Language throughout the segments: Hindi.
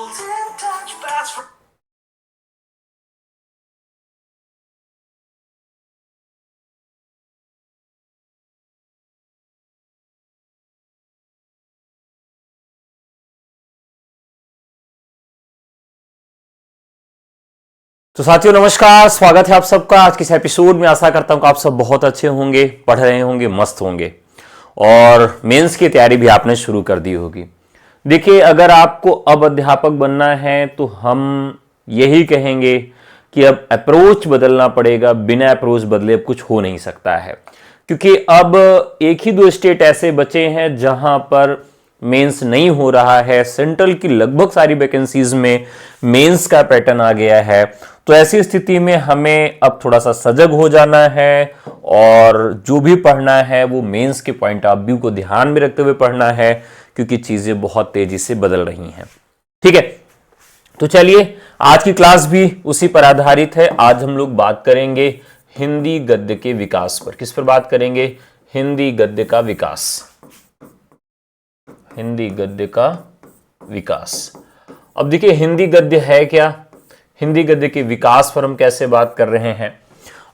तो साथियों नमस्कार, स्वागत है आप सबका आज के इस एपिसोड में। आशा करता हूं कि आप सब बहुत अच्छे होंगे, पढ़ रहे होंगे, मस्त होंगे और मेंस की तैयारी भी आपने शुरू कर दी होगी। देखिए, अगर आपको अब अध्यापक बनना है तो हम यही कहेंगे कि अब अप्रोच बदलना पड़ेगा। बिना अप्रोच बदले अब कुछ हो नहीं सकता है, क्योंकि अब एक ही दो स्टेट ऐसे बचे हैं जहां पर मेंस नहीं हो रहा है। सेंट्रल की लगभग सारी वैकेंसीज में मेंस का पैटर्न आ गया है। तो ऐसी स्थिति में हमें अब थोड़ा सा सजग हो जाना है और जो भी पढ़ना है वो मेंस के पॉइंट ऑफ व्यू को ध्यान में रखते हुए पढ़ना है, क्योंकि चीजें बहुत तेजी से बदल रही हैं। ठीक है, तो चलिए आज की क्लास भी उसी पर आधारित है। आज हम लोग बात करेंगे हिंदी गद्य के विकास पर। किस पर बात करेंगे? हिंदी गद्य का विकास। हिंदी गद्य का विकास। अब देखिए, हिंदी गद्य है क्या, हिंदी गद्य के विकास पर हम कैसे बात कर रहे हैं।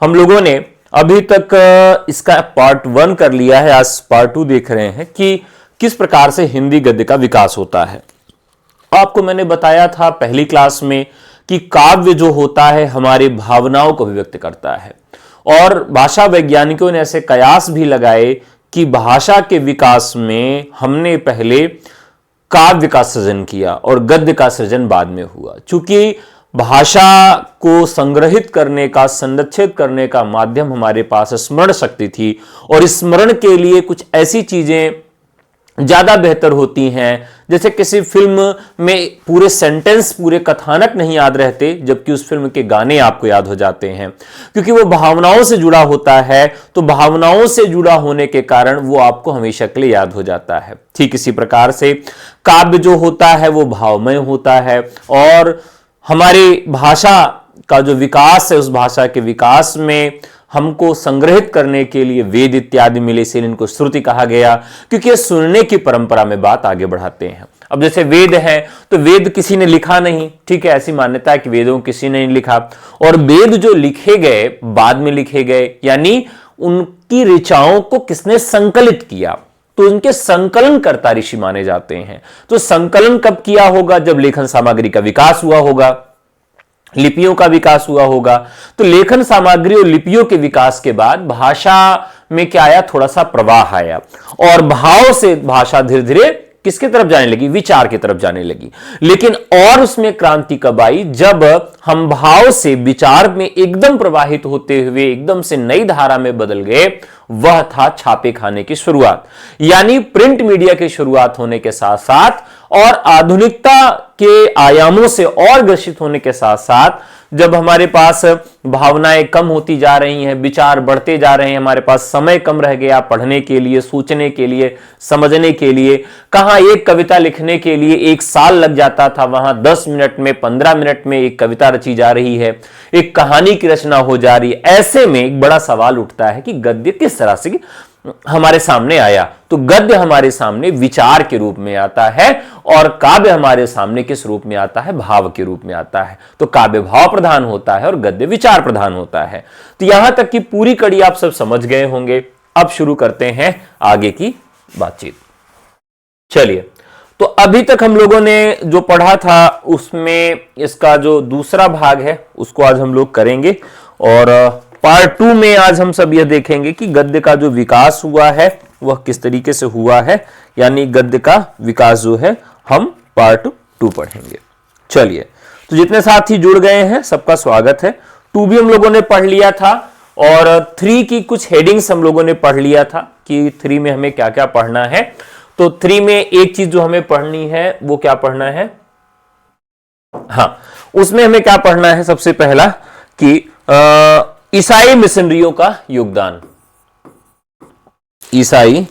हम लोगों ने अभी तक इसका पार्ट 1 कर लिया है, आज पार्ट 2 देख रहे हैं कि किस प्रकार से हिंदी गद्य का विकास होता है। आपको मैंने बताया था पहली क्लास में कि काव्य जो होता है हमारी भावनाओं को अभिव्यक्त करता है, और भाषा वैज्ञानिकों ने ऐसे कयास भी लगाए कि भाषा के विकास में हमने पहले काव्य का सृजन किया और गद्य का सृजन बाद में हुआ। चूंकि भाषा को संग्रहित करने का, संरक्षित करने का माध्यम हमारे पास स्मरण शक्ति थी, और स्मरण के लिए कुछ ऐसी चीजें ज्यादा बेहतर होती हैं, जैसे किसी फिल्म में पूरे सेंटेंस, पूरे कथानक नहीं याद रहते, जबकि उस फिल्म के गाने आपको याद हो जाते हैं, क्योंकि वो भावनाओं से जुड़ा होता है। तो भावनाओं से जुड़ा होने के कारण वो आपको हमेशा के लिए याद हो जाता है। ठीक इसी प्रकार से काव्य जो होता है वो भावमय होता है, और हमारी भाषा का जो विकास है, उस भाषा के विकास में हमको संग्रहित करने के लिए वेद इत्यादि मिले, इसीलिए इनको श्रुति कहा गया, क्योंकि ये सुनने की परंपरा में बात आगे बढ़ाते हैं। अब जैसे वेद है तो वेद किसी ने लिखा नहीं, ठीक है, ऐसी मान्यता है कि वेदों किसी ने नहीं लिखा, और वेद जो लिखे गए बाद में लिखे गए, यानी उनकी ऋचाओं को किसने संकलित किया, तो उनके संकलनकर्ता ऋषि माने जाते हैं। तो संकलन कब किया होगा? जब लेखन सामग्री का विकास हुआ होगा, लिपियों का विकास हुआ होगा। तो लेखन सामग्री और लिपियों के विकास के बाद भाषा में क्या आया? थोड़ा सा प्रवाह आया, और भाव से भाषा धीरे धीरे किसकी तरफ जाने लगी? विचार की तरफ जाने लगी। लेकिन और उसमें क्रांति कब आई? जब हम भाव से विचार में एकदम प्रवाहित होते हुए एकदम से नई धारा में बदल गए। वह था छापे खाने की शुरुआत, यानी प्रिंट मीडिया की शुरुआत होने के साथ साथ और आधुनिकता के आयामों से और ग्रसित होने के साथ साथ जब हमारे पास भावनाएं कम होती जा रही हैं, विचार बढ़ते जा रहे हैं, हमारे पास समय कम रह गया पढ़ने के लिए, सोचने के लिए, समझने के लिए। कहां एक कविता लिखने के लिए 1 साल लग जाता था, वहां 10 मिनट में, 15 मिनट में एक कविता रची जा रही है, एक कहानी की रचना हो जा रही है। ऐसे में एक बड़ा सवाल उठता है कि गद्य किस तरह से हमारे सामने आया। तो गद्य हमारे सामने विचार के रूप में आता है, और काव्य हमारे सामने किस रूप में आता है? भाव के रूप में आता है। तो काव्य भाव प्रधान होता है और गद्य विचार प्रधान होता है। तो यहां तक की पूरी कड़ी आप सब समझ गए होंगे। अब शुरू करते हैं आगे की बातचीत। चलिए, तो अभी तक हम लोगों ने जो पढ़ा था उसमें इसका जो दूसरा भाग है उसको आज हम लोग करेंगे, और पार्ट 2 में आज हम सब यह देखेंगे कि गद्य का जो विकास हुआ है वह किस तरीके से हुआ है, यानी गद्य का विकास जो है हम पार्ट 2 पढ़ेंगे। चलिए, तो जितने साथी जुड़ गए हैं सबका स्वागत है। 2 भी हम लोगों ने पढ़ लिया था, और 3 की कुछ हेडिंग्स हम लोगों ने पढ़ लिया था कि 3 में हमें क्या क्या पढ़ना है। तो 3 में एक चीज जो हमें पढ़नी है वो क्या पढ़ना है? हाँ, उसमें हमें क्या पढ़ना है? सबसे पहला कि ईसाई मिशनरियों का योगदान। ईसाई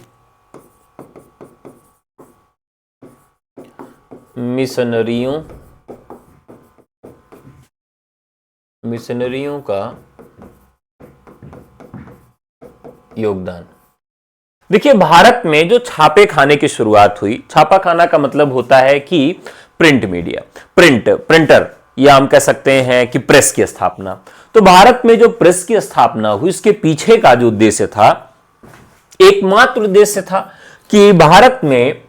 मिशनरियों का योगदान। देखिए, भारत में जो छापे खाने की शुरुआत हुई, छापा खाना का मतलब होता है कि प्रिंट मीडिया, प्रिंटर, या हम कह सकते हैं कि प्रेस की स्थापना। तो भारत में जो प्रेस की स्थापना हुई, इसके पीछे का जो उद्देश्य था, एकमात्र उद्देश्य था कि भारत में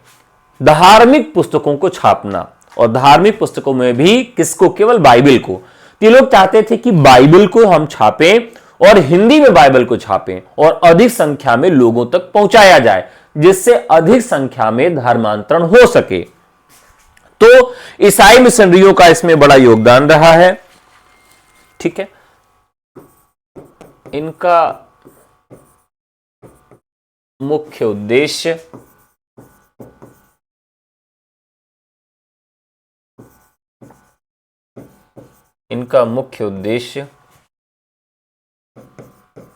धार्मिक पुस्तकों को छापना, और धार्मिक पुस्तकों में भी किसको? केवल बाइबल को। ये लोग चाहते थे कि बाइबल को हम छापें और हिंदी में बाइबल को छापें और अधिक संख्या में लोगों तक पहुंचाया जाए, जिससे अधिक संख्या में धर्मांतरण हो सके। तो ईसाई मिशनरियों का इसमें बड़ा योगदान रहा है। ठीक है, इनका मुख्य उद्देश्य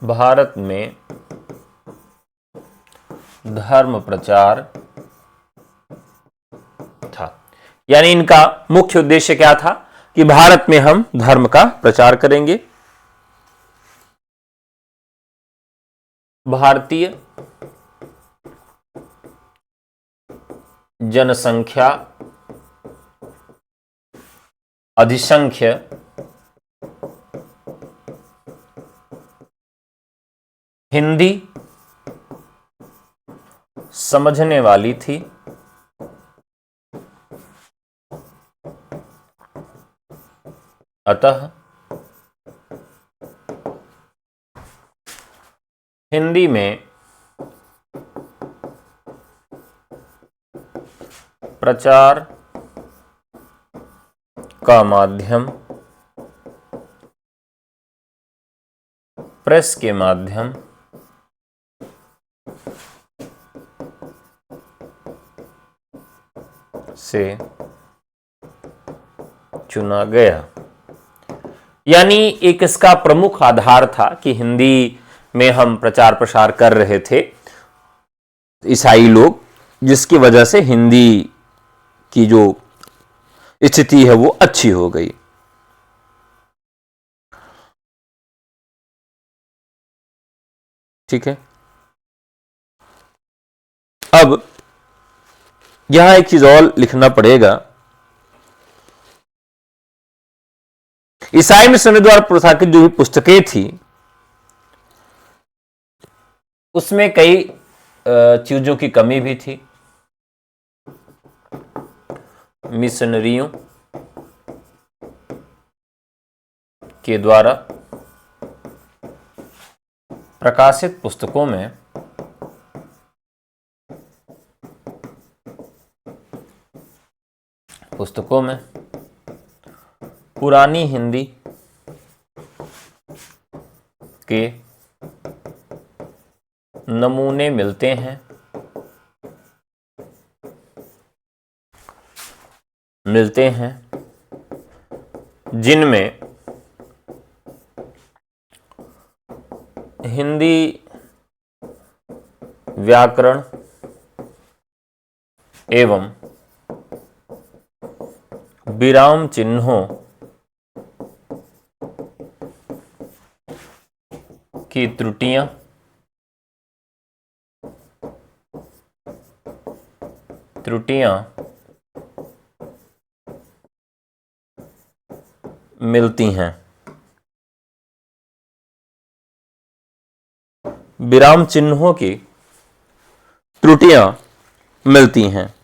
भारत में धर्म प्रचार था। यानी इनका मुख्य उद्देश्य क्या था? कि भारत में हम धर्म का प्रचार करेंगे। भारतीय जनसंख्या अधिसंख्य हिंदी समझने वाली थी, अतः हिंदी में प्रचार का माध्यम प्रेस के माध्यम से चुना गया। यानी एक इसका प्रमुख आधार था कि हिंदी में हम प्रचार प्रसार कर रहे थे ईसाई लोग, जिसकी वजह से हिंदी की जो स्थिति है वो अच्छी हो गई। ठीक है, अब यहां एक चीज और लिखना पड़ेगा। ईसाई मिशनरी द्वारा प्रकाशित जो भी पुस्तकें थी, उसमें कई चीजों की कमी भी थी। मिशनरियों के द्वारा प्रकाशित पुस्तकों में पुरानी हिंदी के नमूने मिलते हैं, जिनमें हिंदी व्याकरण एवं विराम चिन्हों की त्रुटियां मिलती हैं। विराम चिन्हों की त्रुटियां मिलती हैं।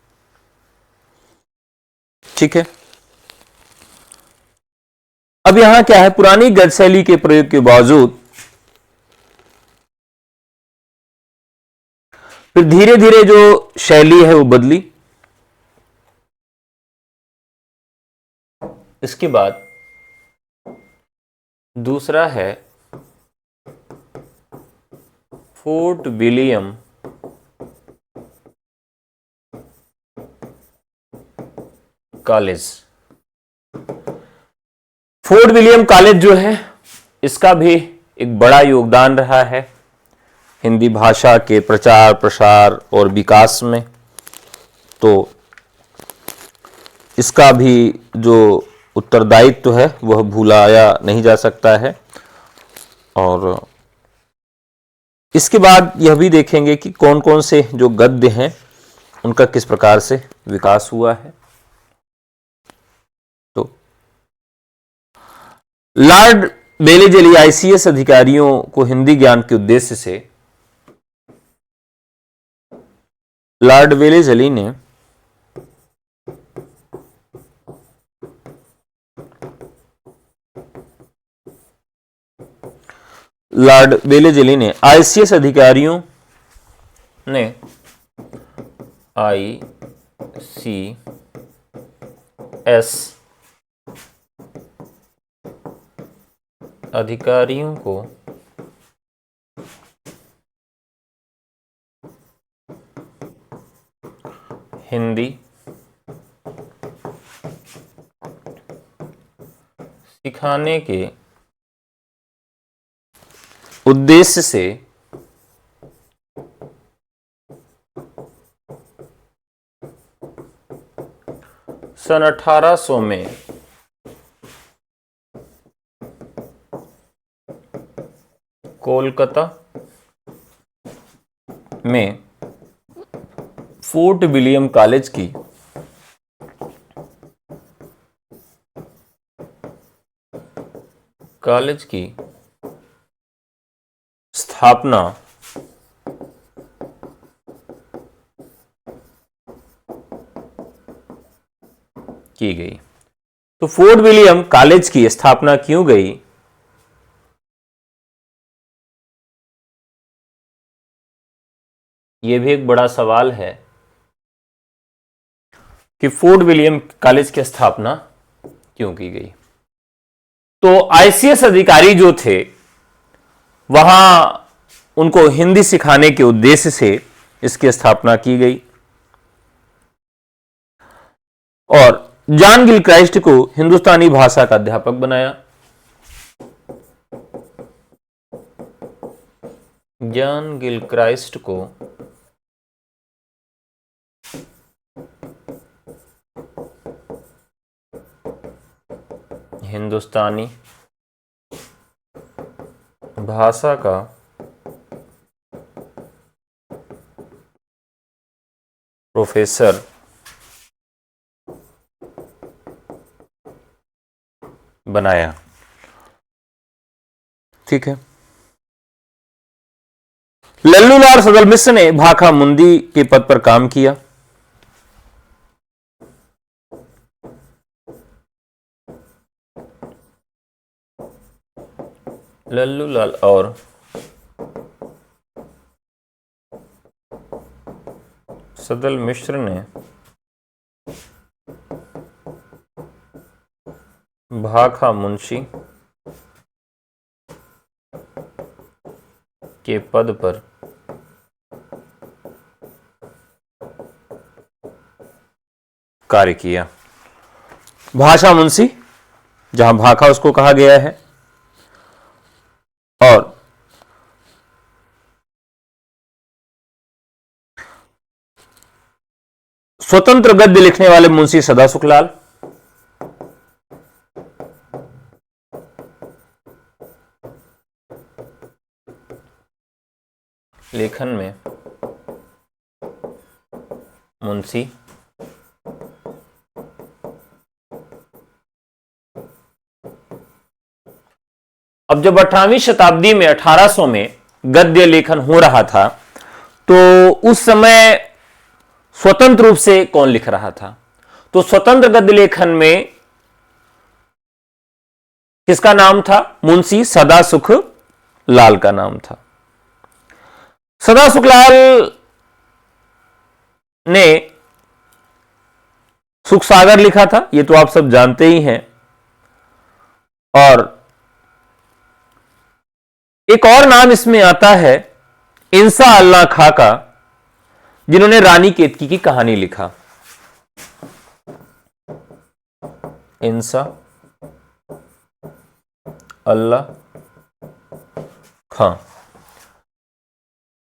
ठीक है, अब यहां क्या है? पुरानी गद्य शैली के प्रयोग के बावजूद फिर धीरे धीरे जो शैली है वो बदली। इसके बाद दूसरा है fort William college. Fort William college जो है, इसका भी एक बड़ा योगदान रहा है हिंदी भाषा के प्रचार प्रसार और विकास में। तो इसका भी जो उत्तरदायित्व है वह भुलाया नहीं जा सकता है। और इसके बाद यह भी देखेंगे कि कौन कौन से जो गद्य हैं उनका किस प्रकार से विकास हुआ है। लॉर्ड बेलीजेली आईसीएस अधिकारियों को हिंदी ज्ञान के उद्देश्य से, लॉर्ड बेलीजेली ने आईसीएस अधिकारियों ने आईसीएस अधिकारियों को हिंदी सिखाने के उद्देश्य से सन 1800 में कोलकाता में फोर्ट विलियम कॉलेज की स्थापना की गई। तो फोर्ट विलियम कॉलेज की स्थापना क्यों गई? यह भी एक बड़ा सवाल है कि फोर्ट विलियम कॉलेज की स्थापना क्यों की गई। तो आईसीएस अधिकारी जो थे वहां उनको हिंदी सिखाने के उद्देश्य से इसकी स्थापना की गई और जॉन गिलक्राइस्ट को हिंदुस्तानी भाषा का अध्यापक बनाया। जॉन गिलक्राइस्ट को हिंदुस्तानी भाषा का प्रोफेसर बनाया। ठीक है। लल्लूलाल सदल मिश्र ने भाखा मुंदी के पद पर काम किया। लल्लूलाल और सदल मिश्र ने भाखा मुंशी के पद पर कार्य किया। भाषा मुंशी, जहां भाखा उसको कहा गया है, और स्वतंत्र गद्य लिखने वाले मुंशी सदा सुखलाल, लेखन में मुंशी अब जब 18वीं शताब्दी में 1800 में गद्य लेखन हो रहा था तो उस समय स्वतंत्र रूप से कौन लिख रहा था? तो स्वतंत्र गद्य लेखन में किसका नाम था? मुंशी सदा सुख लाल का नाम था। सदा सुखलाल ने सुख सागर लिखा था, यह तो आप सब जानते ही हैं। और एक और नाम इसमें आता है इंसा अल्लाह खां का, जिन्होंने रानी केतकी की कहानी लिखा। इंसा अल्लाह खां।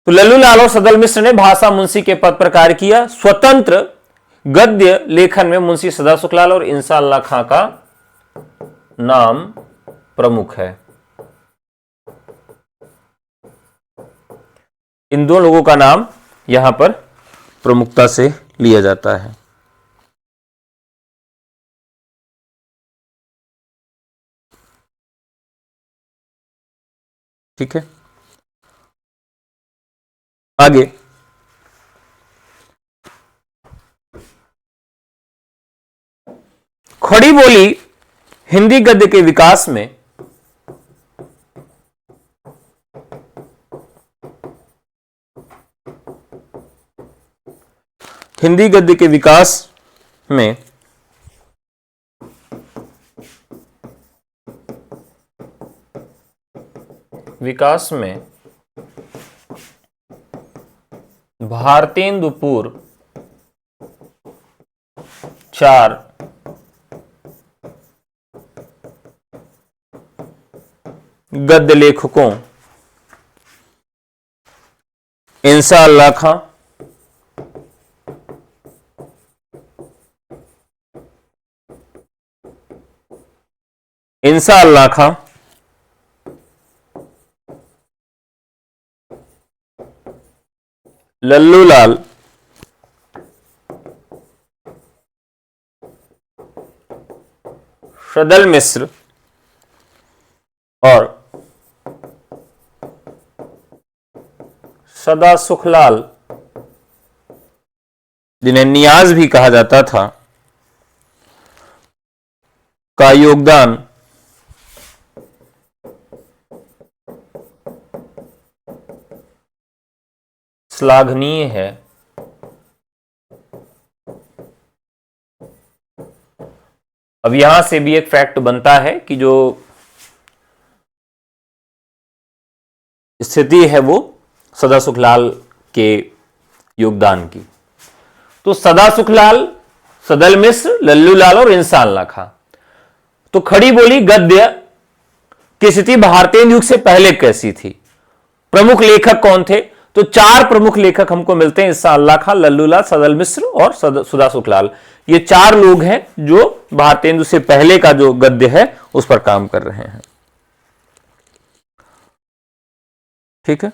तो लल्लूलाल और सदल मिश्र ने भाषा मुंशी के पद पर कार्य किया। स्वतंत्र गद्य लेखन में मुंशी सदा सुखलाल और इंसा अल्लाह खां का नाम प्रमुख है। इन दो लोगों का नाम यहां पर प्रमुखता से लिया जाता है। ठीक है, आगे खड़ी बोली हिंदी गद्य के विकास में हिंदी गद्य के विकास में भारतेंदु पूर्व 4 गद्य लेखकों इंसाअल्लाह खां, लल्लू लाल, सदल मिश्र और सदा सुखलाल, जिन्हें नियाज भी कहा जाता था, का योगदान श्लाघनीय है। अब यहां से भी एक फैक्ट बनता है कि जो स्थिति है वो सदा सुखलाल के योगदान की। तो सदा सुखलाल, सदल मिश्र, लल्लू लाल और इंसाअल्लाह खां। तो खड़ी बोली गद्य की स्थिति भारतेंदु युग से पहले कैसी थी? प्रमुख लेखक कौन थे? तो 4 प्रमुख लेखक हमको मिलते हैं, इंसाअल्लाह खां, लल्लू लाल, सदल मिश्र और सदा सुखलाल। ये 4 लोग हैं जो भारतेंदु से पहले का जो गद्य है उस पर काम कर रहे हैं। ठीक है,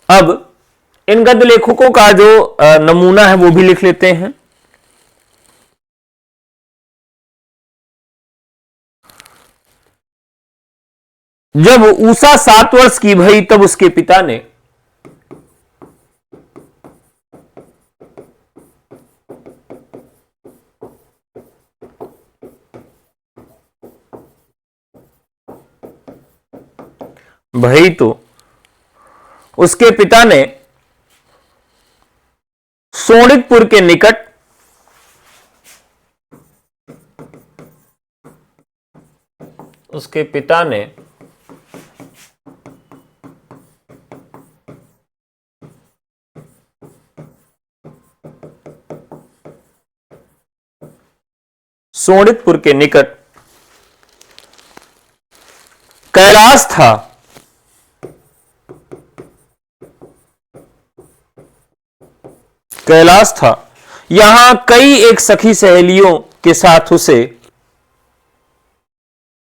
अब इन गद्य लेखकों का जो नमूना है वो भी लिख लेते हैं। जब उषा 7 वर्ष की भई तब उसके पिता ने भई तो उसके पिता ने सोनितपुर के निकट उसके पिता ने सोनितपुर के निकट कैलाश था यहां कई एक सखी सहेलियों के साथ उसे,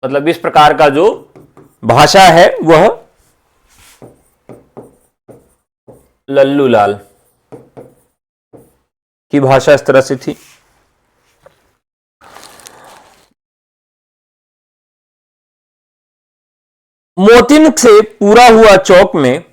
मतलब इस प्रकार का जो भाषा है वह लल्लू लाल की भाषा इस तरह से थी। मोतिन से पूरा हुआ चौक में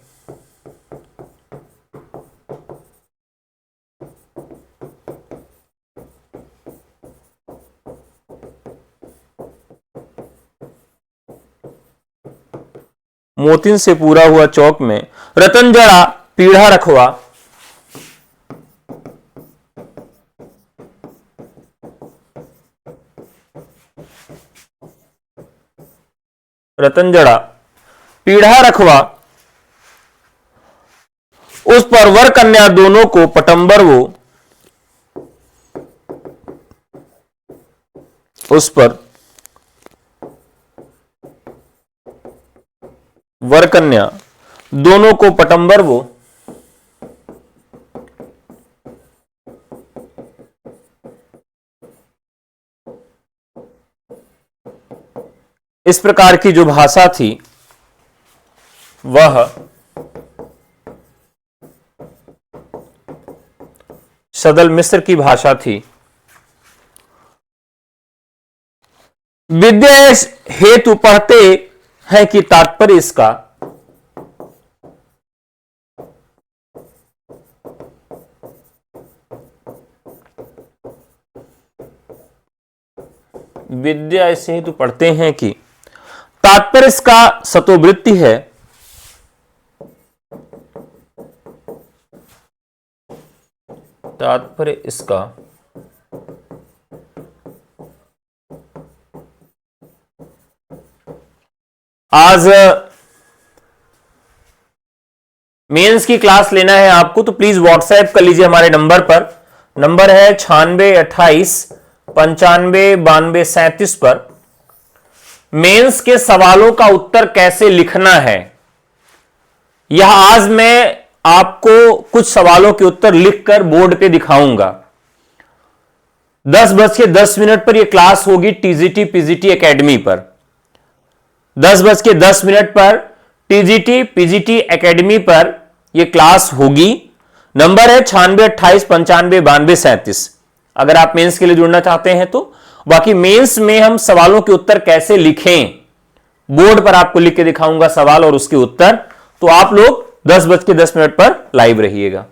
रतन जड़ा पीढ़ा रखवा उस पर वर कन्या दोनों को पटंबर वो उस पर वर कन्या दोनों को पटंबर वो इस प्रकार की जो भाषा थी वह सदल मिश्र की भाषा थी। विद्या हेतु पढ़ते है कि तात्पर्य इसका विद्या ऐसे ही तो पढ़ते हैं कि तात्पर्य इसका सतोवृत्ति है, तात्पर्य इसका आज मेंस की क्लास लेना है आपको तो प्लीज व्हाट्सएप कर लीजिए हमारे नंबर पर। नंबर है 9628959237 पर। मेंस के सवालों का उत्तर कैसे लिखना है, यह आज मैं आपको कुछ सवालों के उत्तर लिखकर बोर्ड पे दिखाऊंगा। 10:10 पर यह क्लास होगी टीजीटी पीजीटी एकेडमी पर। 10:10 पर टीजीटी पीजीटी एकेडमी पर यह क्लास होगी। नंबर है 9628959237 अगर आप मेंस के लिए जुड़ना चाहते हैं तो। बाकी मेंस में हम सवालों के उत्तर कैसे लिखें बोर्ड पर आपको लिख के दिखाऊंगा सवाल और उसके उत्तर। तो आप लोग 10:10 पर लाइव रहिएगा।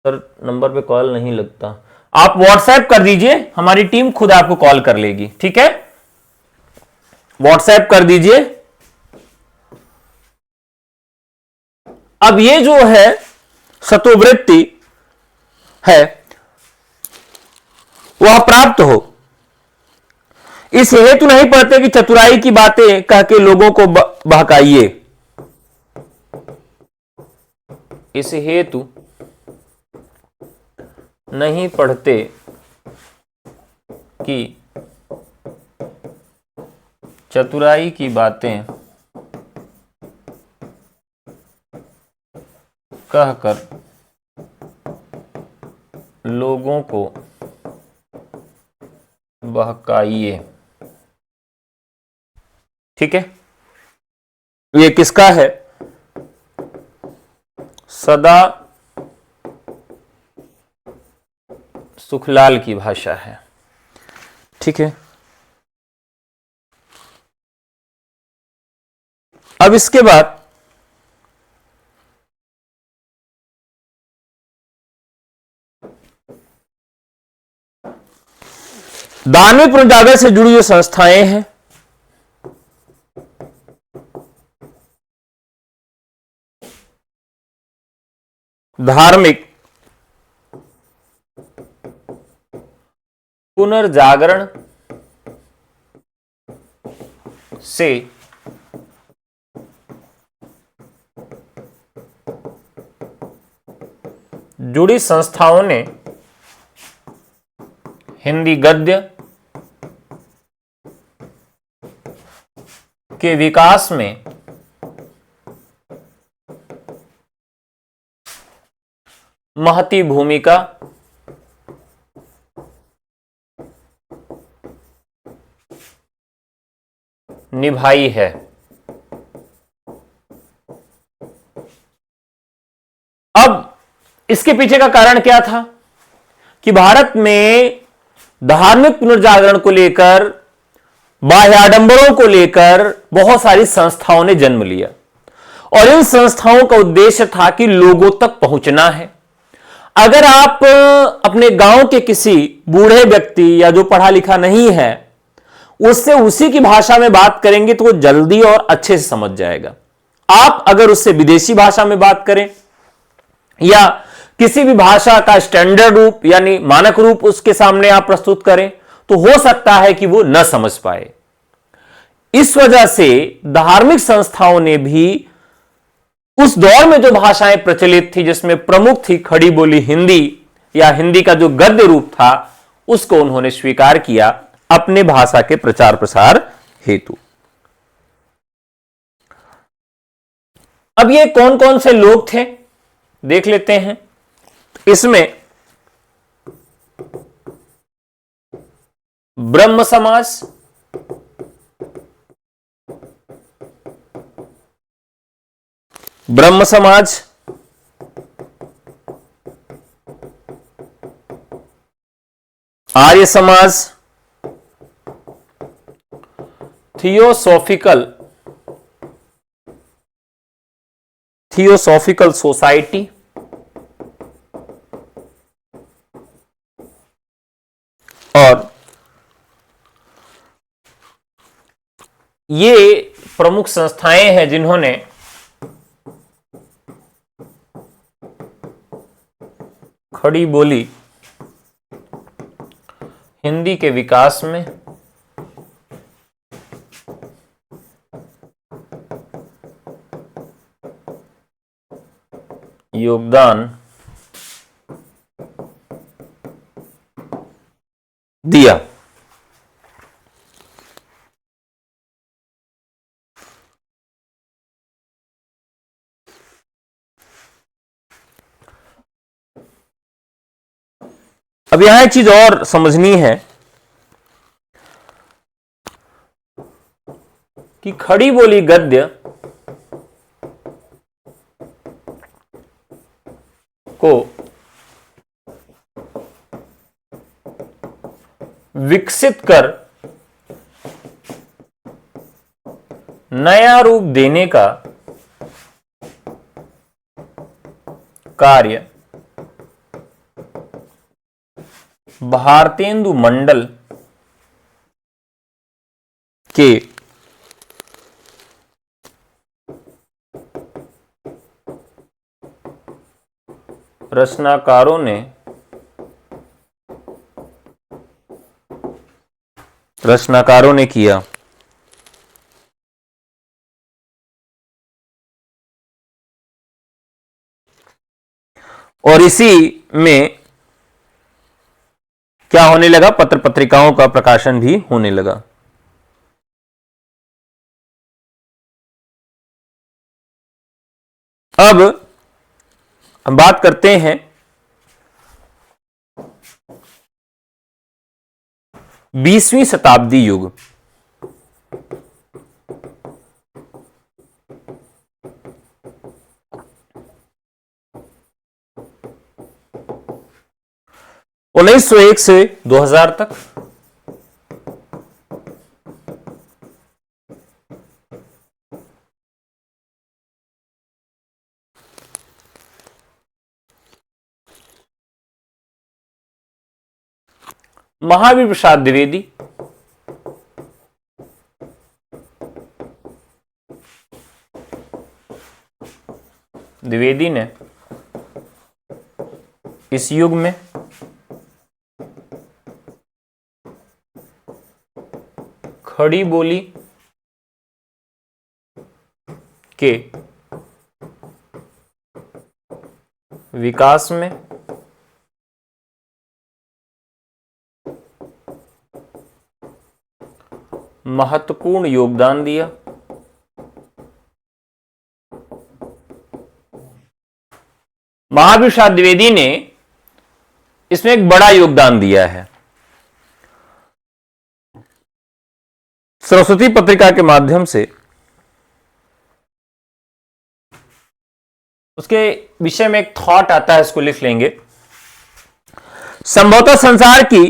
सर नंबर पे कॉल नहीं लगता, आप व्हाट्सएप कर दीजिए, हमारी टीम खुद आपको कॉल कर लेगी, ठीक है। व्हाट्सएप कर दीजिए। अब ये जो है सतोवृत्ति है वह प्राप्त हो, इस हेतु नहीं पढ़ते कि चतुराई की बातें कह के लोगों को बहकाइए। इस हेतु नहीं पढ़ते कि चतुराई की बातें कहकर लोगों को बहकाइए, ठीक है। ये किसका है? सदा सुखलाल की भाषा है, ठीक है। अब इसके बाद धार्मिक पुनर्जागरण से जुड़ी जो संस्थाएं हैं, धार्मिक पुनर्जागरण से जुड़ी संस्थाओं ने हिंदी गद्य के विकास में महती भूमिका निभाई है। अब इसके पीछे का कारण क्या था कि भारत में धार्मिक पुनर्जागरण को लेकर, बाह्याडंबरों को लेकर बहुत सारी संस्थाओं ने जन्म लिया और इन संस्थाओं का उद्देश्य था कि लोगों तक पहुंचना है। अगर आप अपने गांव के किसी बूढ़े व्यक्ति या जो पढ़ा लिखा नहीं है उससे उसी की भाषा में बात करेंगे तो वो जल्दी और अच्छे से समझ जाएगा। आप अगर उससे विदेशी भाषा में बात करें या किसी भी भाषा का स्टैंडर्ड रूप यानी मानक रूप उसके सामने आप प्रस्तुत करें तो हो सकता है कि वो न समझ पाए। इस वजह से धार्मिक संस्थाओं ने भी उस दौर में जो भाषाएं प्रचलित थी जिसमें प्रमुख थी खड़ी बोली हिंदी या हिंदी का जो गद्य रूप था उसको उन्होंने स्वीकार किया अपने भाषा के प्रचार प्रसार हेतु। अब ये कौन कौन से लोग थे देख लेते हैं। इसमें ब्रह्म समाज, ब्रह्म समाज, Arya Samaj, theosophical theosophical society, और ये प्रमुख संस्थाएं हैं जिन्होंने खड़ी बोली हिंदी के विकास में योगदान दिया। अब यहां एक चीज और समझनी है कि खड़ी बोली गद्य को विकसित कर नया रूप देने का कार्य भारतेंदु मंडल के रचनाकारों ने किया। और इसी में क्या होने लगा, पत्र पत्रिकाओं का प्रकाशन भी होने लगा। अब हम बात करते हैं 20वीं शताब्दी युग। उन्नीस सौ एक से 2000 तक महावीर प्रसाद द्विवेदी ने इस युग में खड़ी बोली के विकास में महत्वपूर्ण योगदान दिया। महावीर प्रसाद द्विवेदी ने इसमें एक बड़ा योगदान दिया है। सरस्वती पत्रिका के माध्यम से उसके विषय में एक थॉट आता है, इसको लिख लेंगे। संभवतः संसार की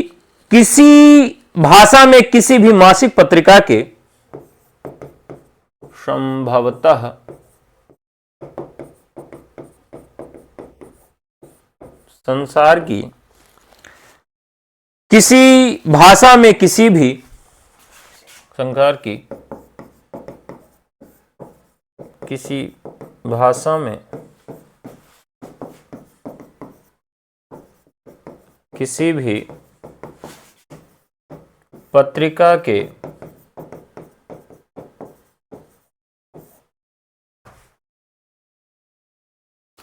किसी भाषा में किसी भी मासिक पत्रिका के संभवतः संसार की किसी भाषा में किसी भी संसार की किसी भाषा में किसी भी पत्रिका के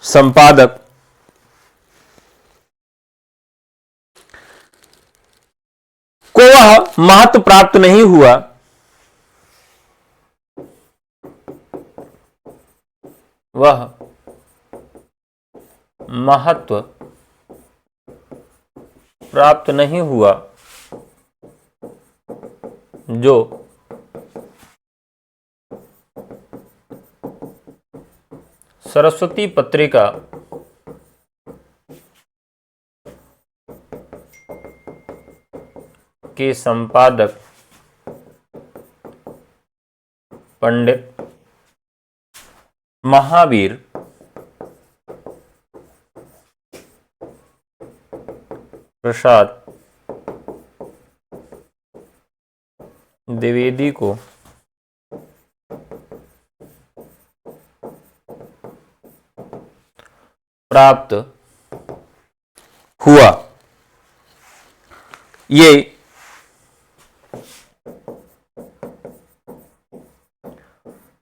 संपादक को वह महत्व प्राप्त नहीं हुआ, वह महत्व प्राप्त नहीं हुआ जो सरस्वती पत्रिका के संपादक पंडित महावीर प्रसाद द्विवेदी को प्राप्त हुआ। ये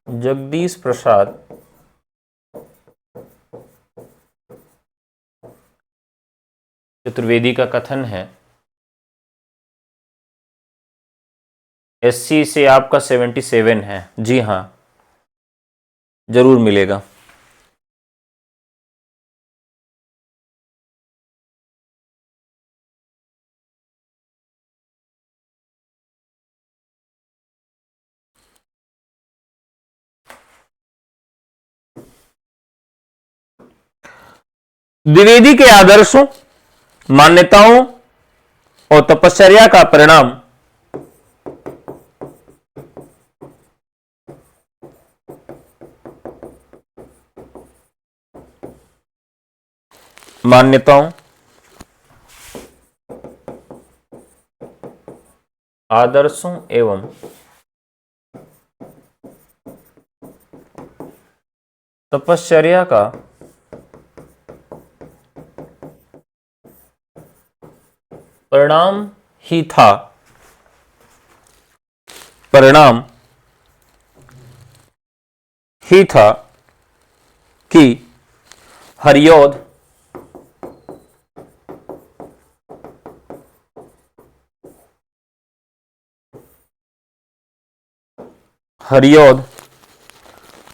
जगदीश प्रसाद चतुर्वेदी का कथन है। एससी से आपका 77 है। जी हां, जरूर मिलेगा। द्विवेदी के आदर्शों, मान्यताओं और तपश्चर्या का परिणाम मान्यताओं, आदर्शों एवं तपश्चर्या का परिणाम ही था कि हरिऔध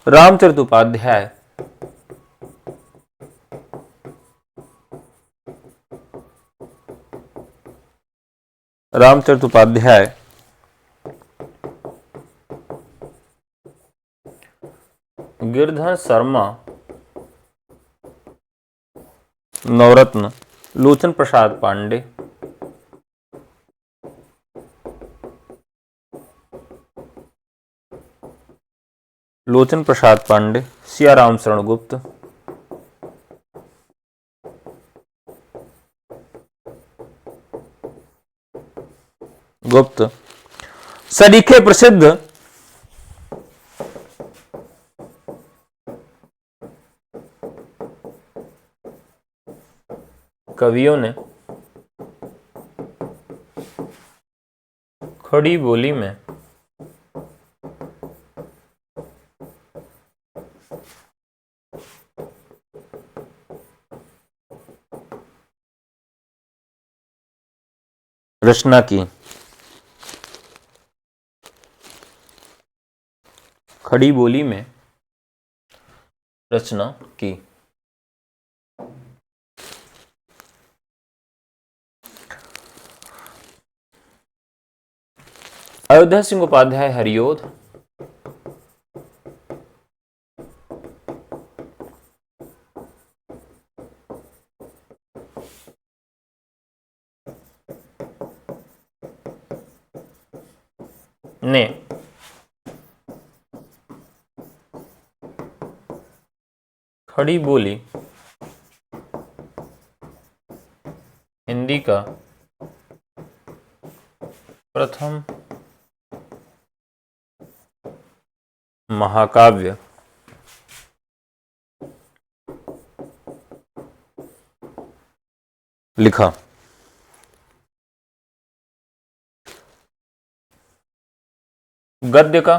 रामचरित उपाध्याय गिरधर शर्मा नवरत्न लोचन प्रसाद पांडे सियाराम शरण गुप्त सरीखे प्रसिद्ध कवियों ने खड़ी बोली में रचना की। खड़ी बोली में रचना की। अयोध्या सिंह उपाध्याय हरिऔध ने खड़ी बोली हिंदी का प्रथम महाकाव्य लिखा। गद्य का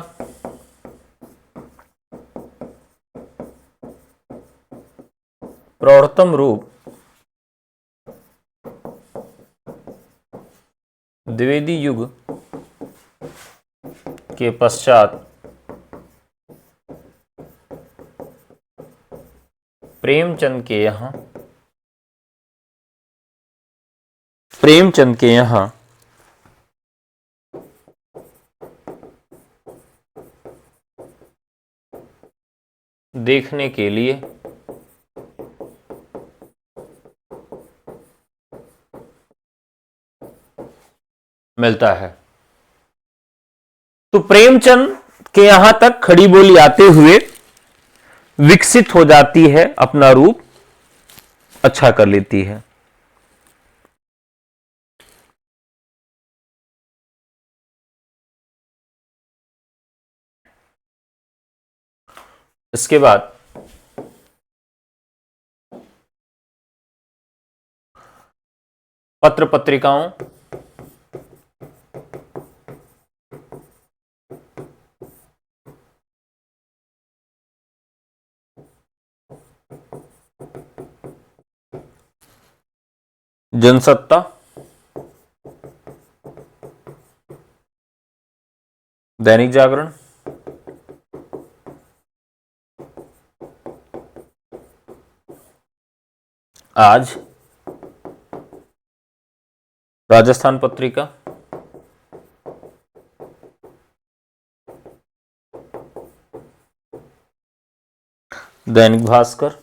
प्रौढ़तम रूप द्विवेदी युग के पश्चात प्रेमचंद के यहाँ देखने के लिए मिलता है। तो प्रेमचंद के यहां तक खड़ी बोली आते हुए विकसित हो जाती है, अपना रूप अच्छा कर लेती है। इसके बाद पत्र पत्रिकाओं, जनसत्ता, दैनिक जागरण, आज, राजस्थान पत्रिका, दैनिक भास्कर,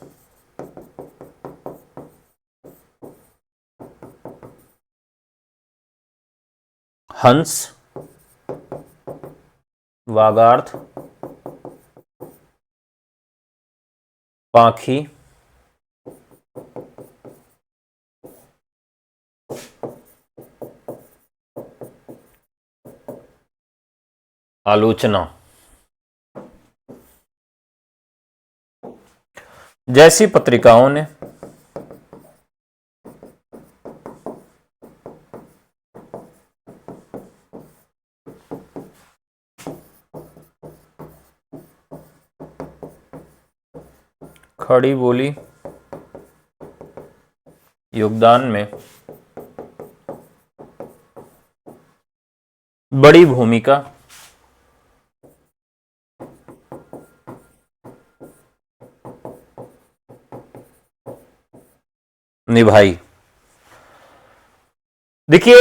हंस, वागार्थ, पाखी, आलोचना। जैसी पत्रिकाओं ने खड़ी बोली योगदान में बड़ी भूमिका निभाई। देखिए,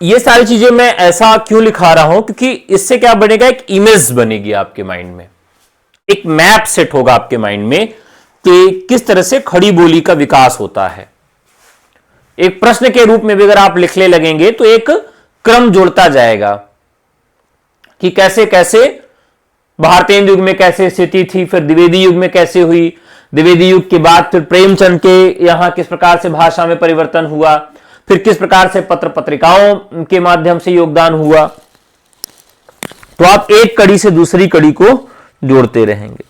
ये सारी चीजें मैं ऐसा क्यों लिखा रहा हूं, क्योंकि इससे क्या बनेगा, एक इमेज बनेगी आपके माइंड में, एक मैप सेट होगा आपके माइंड में कि किस तरह से खड़ी बोली का विकास होता है। एक प्रश्न के रूप में भी अगर आप लिखने लगेंगे तो एक क्रम जोड़ता जाएगा कि कैसे कैसे भारतीय युग में कैसे स्थिति थी, फिर द्विवेदी युग में कैसे हुई, द्विवेदी युग के बाद फिर प्रेमचंद के यहां किस प्रकार से भाषा में परिवर्तन हुआ, फिर किस प्रकार से पत्र पत्रिकाओं के माध्यम से योगदान हुआ। तो आप एक कड़ी से दूसरी कड़ी को जोड़ते रहेंगे।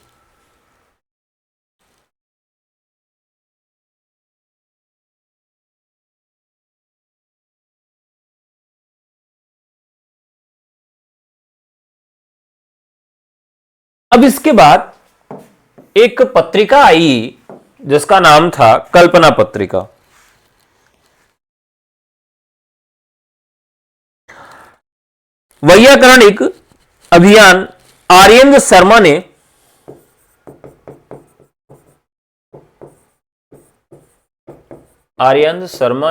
अब इसके बाद एक पत्रिका आई जिसका नाम था कल्पना पत्रिका। वैयाकरणिक अभियान आर्यन शर्मा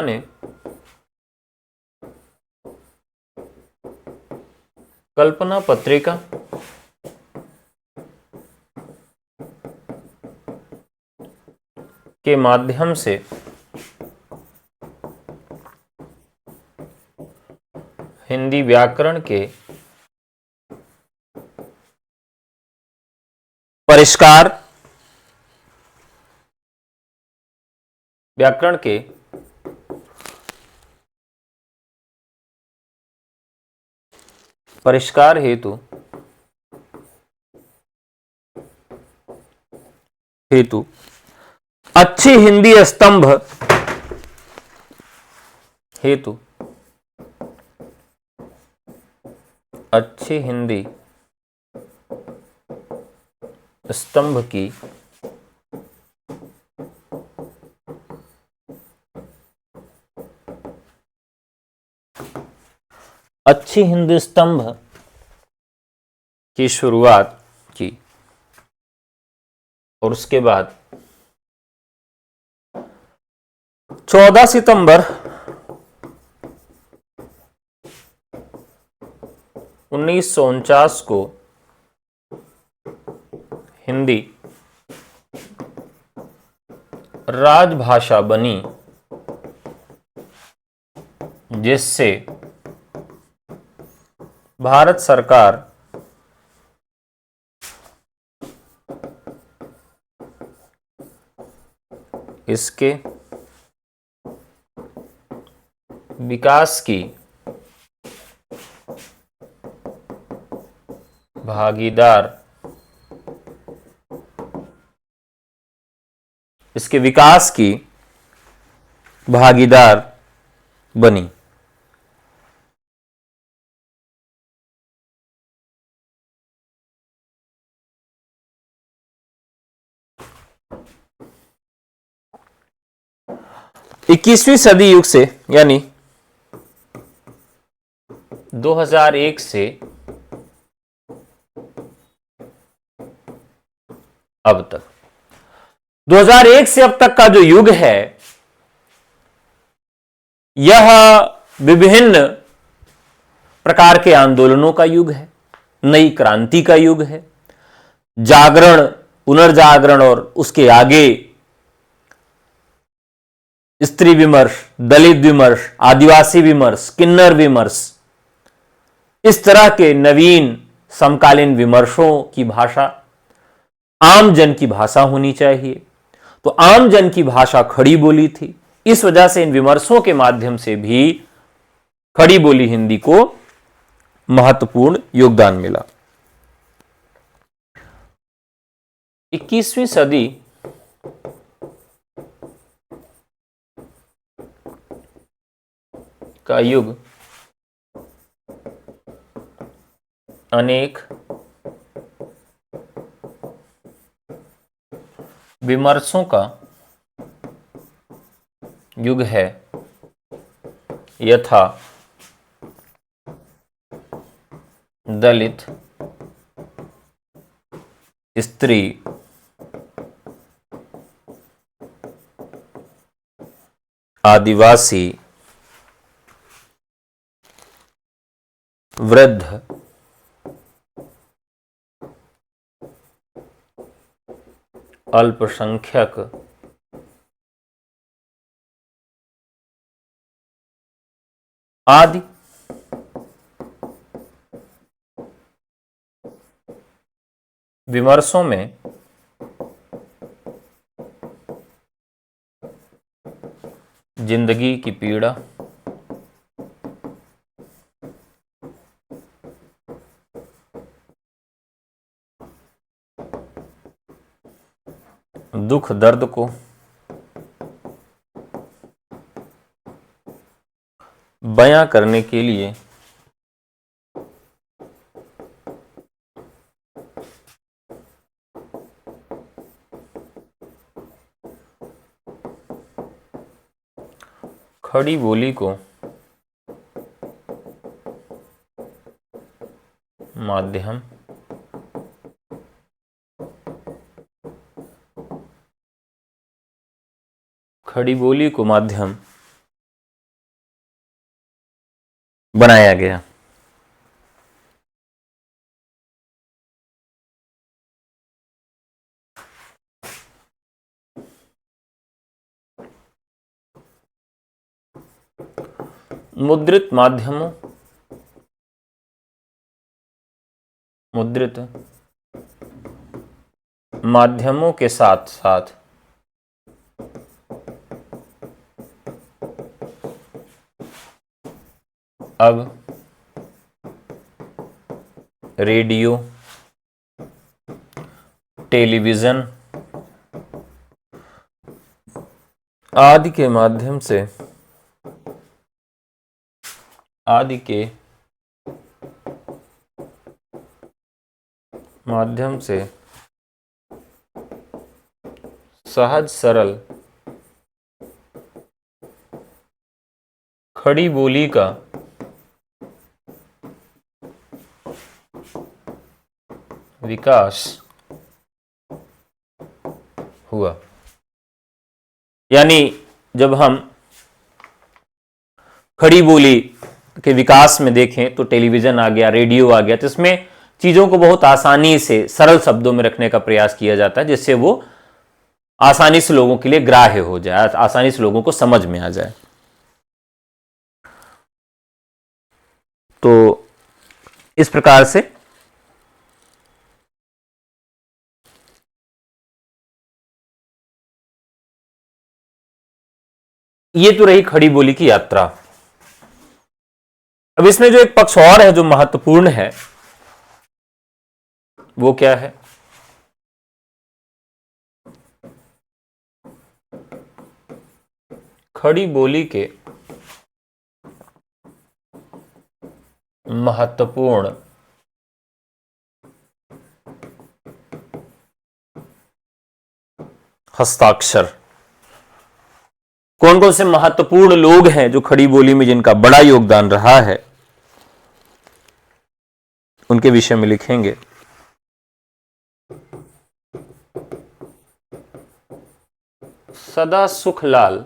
ने कल्पना पत्रिका के माध्यम से हिंदी व्याकरण के परिष्कार, व्याकरण के परिष्कार हेतु अच्छी हिंदी स्तंभ हेतु अच्छी हिंदी स्तंभ की अच्छी हिंदी स्तंभ की शुरुआत की, और उसके बाद 14 सितंबर 1949 को हिंदी राजभाषा बनी, जिससे भारत सरकार इसके विकास की भागीदार इसके विकास की भागीदार बनी। इक्कीसवीं सदी युग से यानी 2001 से अब तक, 2001 से अब तक का जो युग है यह विभिन्न प्रकार के आंदोलनों का युग है, नई क्रांति का युग है, जागरण, पुनर्जागरण और उसके आगे स्त्री विमर्श, दलित विमर्श, आदिवासी विमर्श, किन्नर विमर्श, इस तरह के नवीन समकालीन विमर्शों की भाषा आम जन की भाषा होनी चाहिए। तो आम जन की भाषा खड़ी बोली थी, इस वजह से इन विमर्शों के माध्यम से भी खड़ी बोली हिंदी को महत्वपूर्ण योगदान मिला। 21वीं सदी का युग अनेक विमर्शों का युग है, यथा दलित, स्त्री, आदिवासी, वृद्ध, अल्पसंख्यक, आदि। विमर्शों में जिंदगी की पीड़ा, दुख दर्द को बयां करने के लिए खड़ी बोली को माध्यम बनाया गया। मुद्रित माध्यमों के साथ साथ अब रेडियो, टेलीविजन आदि के माध्यम से सहज सरल खड़ी बोली का विकास हुआ। यानी जब हम खड़ी बोली के विकास में देखें तो टेलीविजन आ गया, रेडियो आ गया, तो इसमें चीजों को बहुत आसानी से सरल शब्दों में रखने का प्रयास किया जाता है, जिससे वो आसानी से लोगों के लिए ग्राह्य हो जाए, आसानी से लोगों को समझ में आ जाए। तो इस प्रकार से ये तो रही खड़ी बोली की यात्रा। अब इसमें जो एक पक्ष और है जो महत्वपूर्ण है वो क्या है? खड़ी बोली के महत्वपूर्ण हस्ताक्षर। कौन कौन से महत्वपूर्ण लोग हैं जो खड़ी बोली में जिनका बड़ा योगदान रहा है, उनके विषय में लिखेंगे। सदा सुखलाल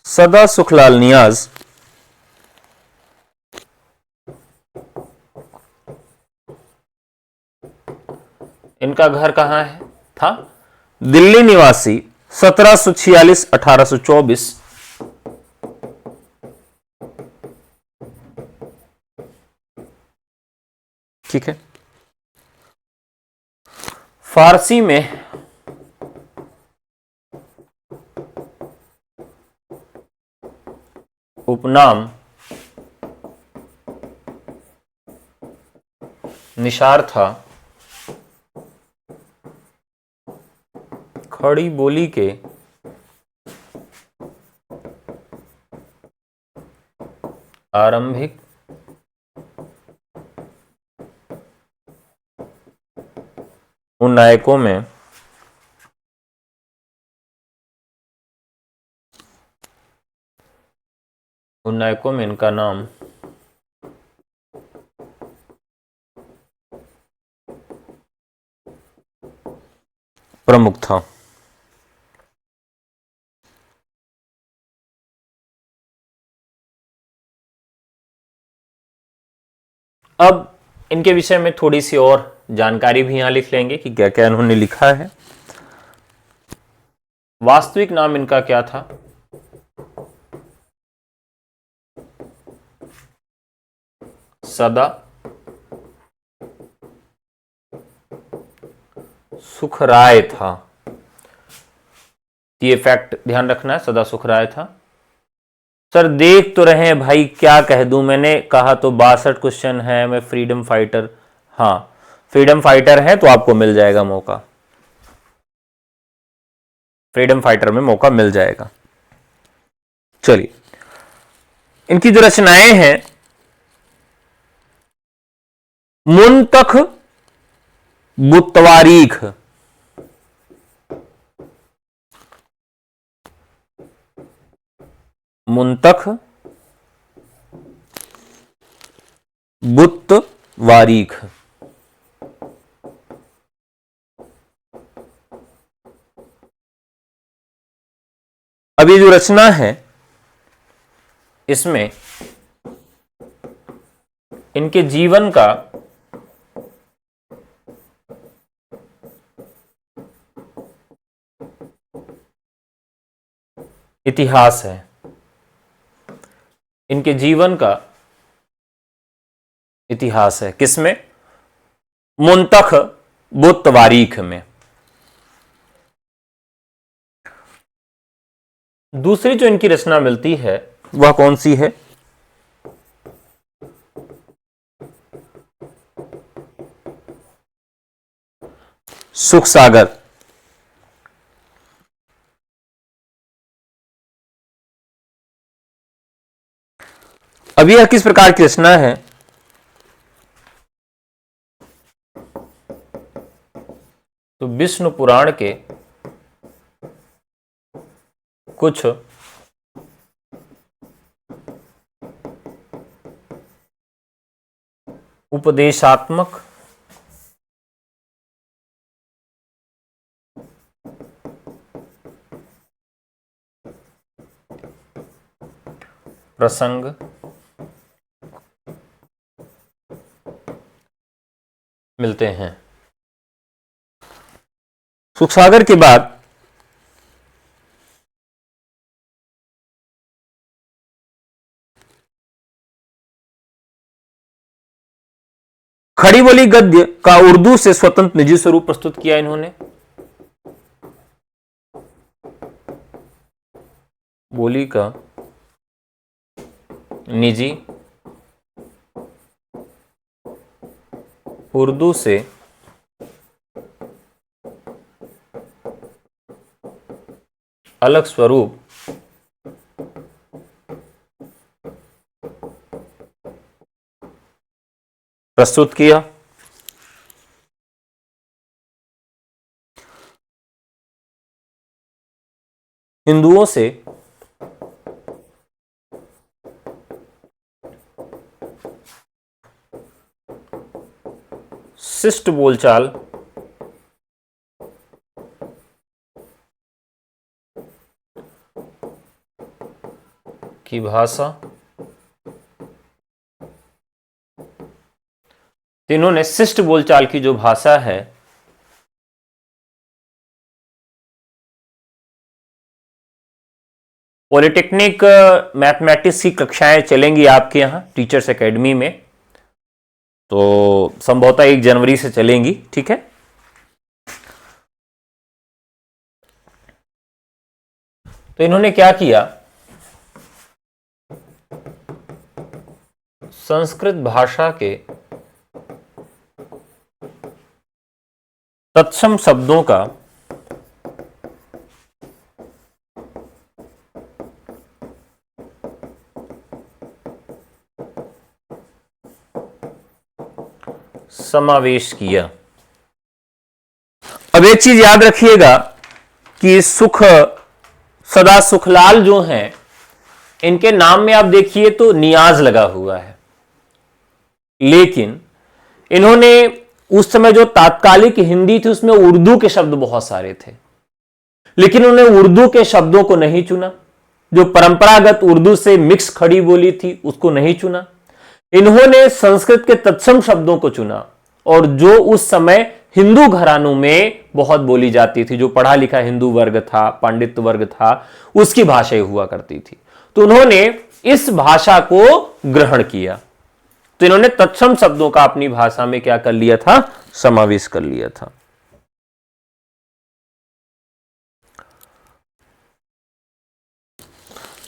सदा सुखलाल नियाज, इनका घर कहां है था? दिल्ली निवासी, 1746-1824। ठीक है। फारसी में उपनाम निशार था। खड़ी बोली के आरंभिक नायकों में इनका नाम प्रमुख था। अब इनके विषय में थोड़ी सी और जानकारी भी यहां लिख लेंगे कि क्या क्या इन्होंने लिखा है। वास्तविक नाम इनका क्या था? सदा सुखराय था। ये फैक्ट ध्यान रखना है, सदा सुखराय था। सर देख तो रहे हैं भाई, क्या कह दूं, मैंने कहा तो 62 क्वेश्चन है, मैं फ्रीडम फाइटर। हाँ, फ्रीडम फाइटर है तो आपको मिल जाएगा मौका, फ्रीडम फाइटर में मौका मिल जाएगा। चलिए, इनकी जो रचनाएं हैं, मुंतख बुतवारीख, मुंतख बुतवारीख, अब ये जो रचना है इसमें इनके जीवन का इतिहास है, इनके जीवन का इतिहास है। किसमें? मुंतख बुतवारीख में। दूसरी जो इनकी रचना मिलती है वह कौन सी है? सुख सागर। अब यह किस प्रकार की रचना है? तो विष्णु पुराण के कुछ उपदेशात्मक प्रसंग मिलते हैं। सुखसागर के बाद खड़ी बोली गद्य का उर्दू से स्वतंत्र निजी स्वरूप प्रस्तुत किया इन्होंने। बोली का निजी उर्दू से अलग स्वरूप प्रस्तुत किया। हिंदुओं से शिष्ट बोलचाल की भाषा, इन्होंने शिष्ट बोलचाल की जो भाषा है पॉलिटेक्निक मैथमेटिक्स की कक्षाएं चलेंगी आपके यहां टीचर्स एकेडमी में, तो संभवतः 1 जनवरी से चलेंगी, ठीक है। तो इन्होंने क्या किया, संस्कृत भाषा के तत्सम शब्दों का समावेश किया। अब एक चीज याद रखिएगा कि सदा सुखलाल जो हैं, इनके नाम में आप देखिए तो नियाज लगा हुआ है, लेकिन इन्होंने उस समय जो तात्कालिक हिंदी थी उसमें उर्दू के शब्द बहुत सारे थे, लेकिन उन्होंने उर्दू के शब्दों को नहीं चुना। जो परंपरागत उर्दू से मिक्स खड़ी बोली थी उसको नहीं चुना, इन्होंने संस्कृत के तत्सम शब्दों को चुना, और जो उस समय हिंदू घरानों में बहुत बोली जाती थी, जो पढ़ा लिखा हिंदू वर्ग था, पांडित्य वर्ग था, उसकी भाषा हुआ करती थी, तो उन्होंने इस भाषा को ग्रहण किया। तो इन्होंने तत्सम शब्दों का अपनी भाषा में क्या कर लिया था, समावेश कर लिया था।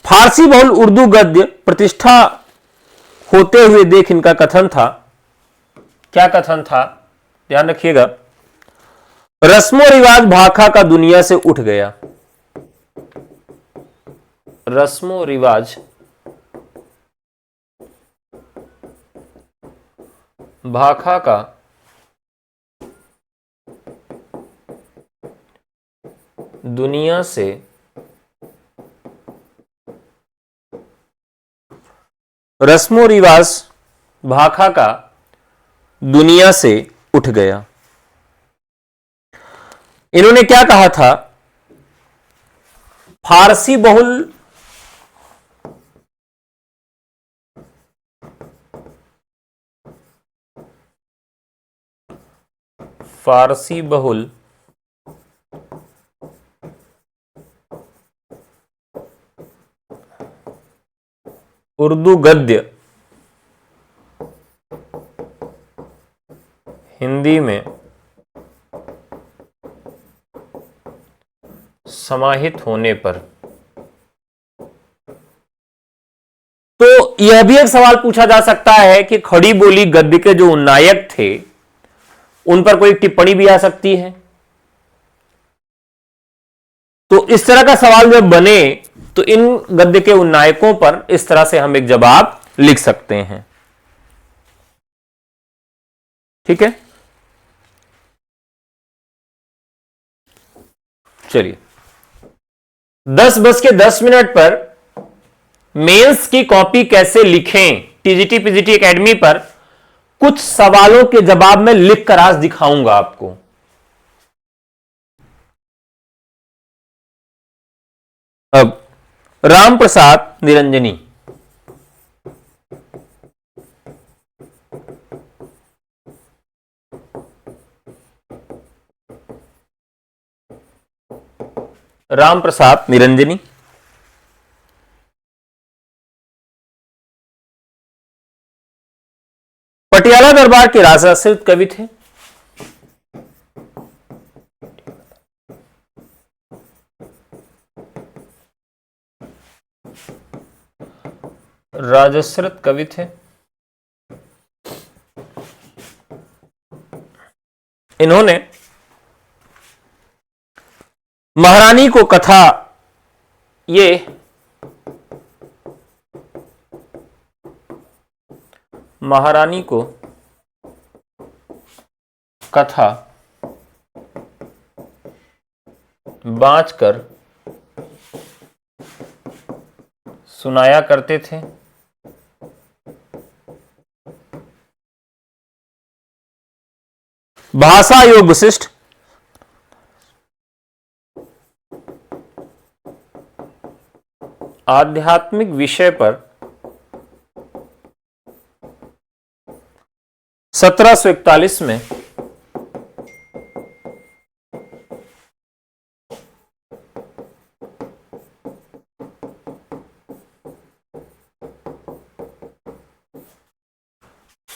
फारसी बहुल उर्दू गद्य प्रतिष्ठा होते हुए देख इनका कथन था। क्या कथन था, ध्यान रखिएगा, रस्मो रिवाज भाखा का दुनिया से उठ गया। रस्मो रिवाज भाखा का दुनिया से रस्मो रिवाज भाखा का दुनिया से उठ गया। इन्होंने क्या कहा था, फारसी बहुल उर्दू गद्य हिंदी में समाहित होने पर, तो यह भी एक सवाल पूछा जा सकता है कि खड़ी बोली गद्य के जो नायक थे उन पर कोई टिप्पणी भी आ सकती है। तो इस तरह का सवाल जब बने तो इन गद्य के उन नायकों पर इस तरह से हम एक जवाब लिख सकते हैं, ठीक है। चलिए, 10:10 पर मेंस की कॉपी कैसे लिखें, टीजीटी पीजीटी एकेडमी पर कुछ सवालों के जवाब में लिखकर आज दिखाऊंगा आपको। अब राम प्रसाद निरंजनी, राम प्रसाद निरंजनी, पटियाला दरबार के राजा सिर्फ कवि थे। राजश्रत कवि थे। इन्होंने महारानी को कथा, ये महारानी को कथा बांचकर सुनाया करते थे। भाषा योग वशिष्ठ आध्यात्मिक विषय पर 1741 में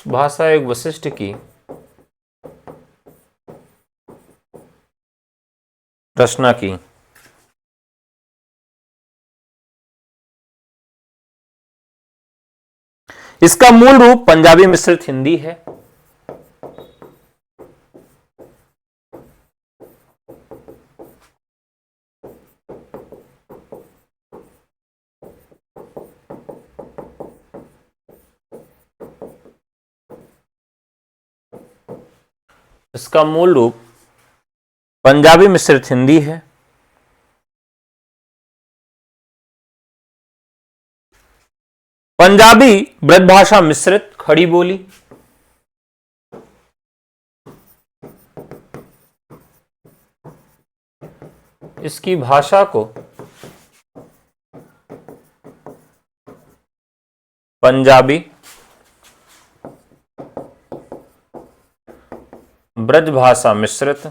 भाषा योग वशिष्ठ की रचना की। इसका मूल रूप पंजाबी मिश्रित हिंदी है। इसका मूल रूप पंजाबी मिश्रित हिंदी है। पंजाबी ब्रजभाषा मिश्रित खड़ी बोली। इसकी भाषा को पंजाबी ब्रजभाषा मिश्रित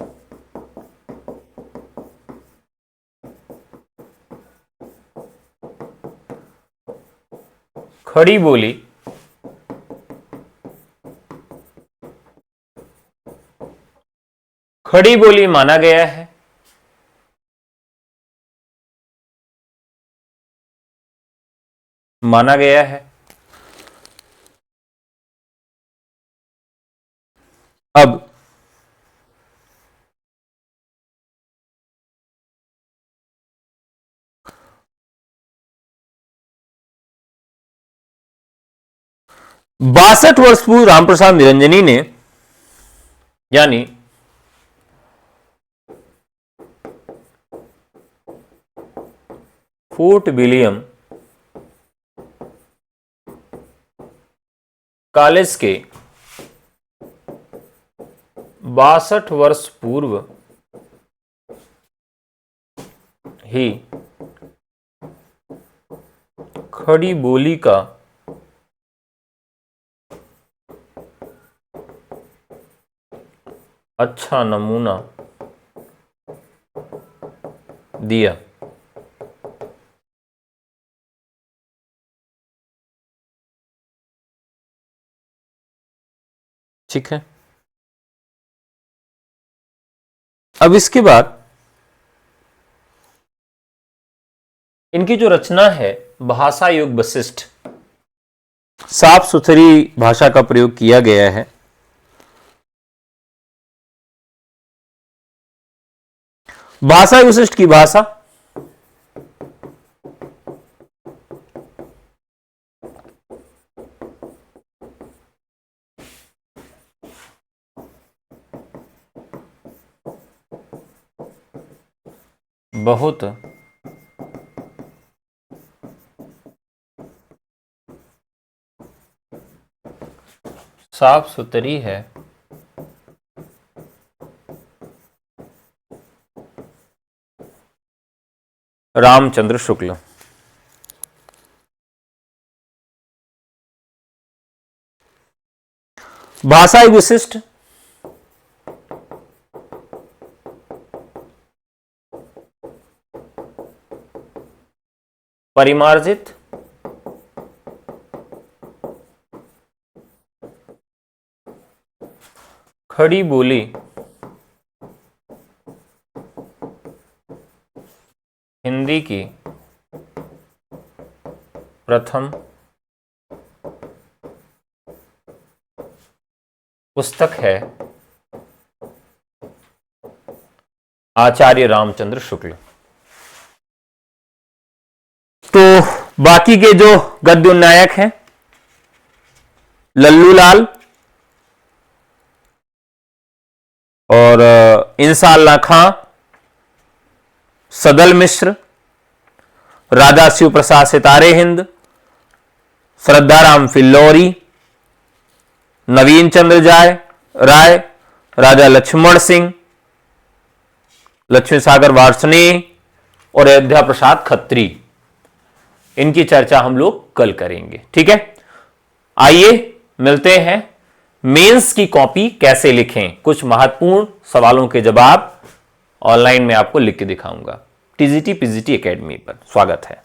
खड़ी बोली माना गया है। अब बासठ वर्ष पूर्व रामप्रसाद निरंजनी ने, यानी फोर्ट विलियम कॉलेज के 62 वर्ष पूर्व ही खड़ी बोली का अच्छा नमूना दिया। ठीक है। अब इसके बाद इनकी जो रचना है भाषा योग वशिष्ठ, साफ सुथरी भाषा का प्रयोग किया गया है। भाषा योग वशिष्ठ की भाषा बहुत साफ सुथरी है। रामचंद्र शुक्ल। भाषा विशिष्ट परिमार्जित खड़ी बोली हिंदी की प्रथम पुस्तक है आचार्य रामचंद्र शुक्ल। तो बाकी के जो गद्य नायक हैं, लल्लू लाल और इंसाल्लाह खां, सदल मिश्र, राजा शिव प्रसाद सितारे हिंद, श्रद्धाराम फिल्लौरी, नवीन चंद्र राय, राजा लक्ष्मण सिंह, लक्ष्मी सागर वार्ष्णेय और अयोध्या प्रसाद खत्री, इनकी चर्चा हम लोग कल करेंगे। ठीक है, आइए मिलते हैं। मेंस की कॉपी कैसे लिखें, कुछ महत्वपूर्ण सवालों के जवाब ऑनलाइन में आपको लिख के दिखाऊंगा। टीजीटी पीजीटी एकेडमी पर स्वागत है।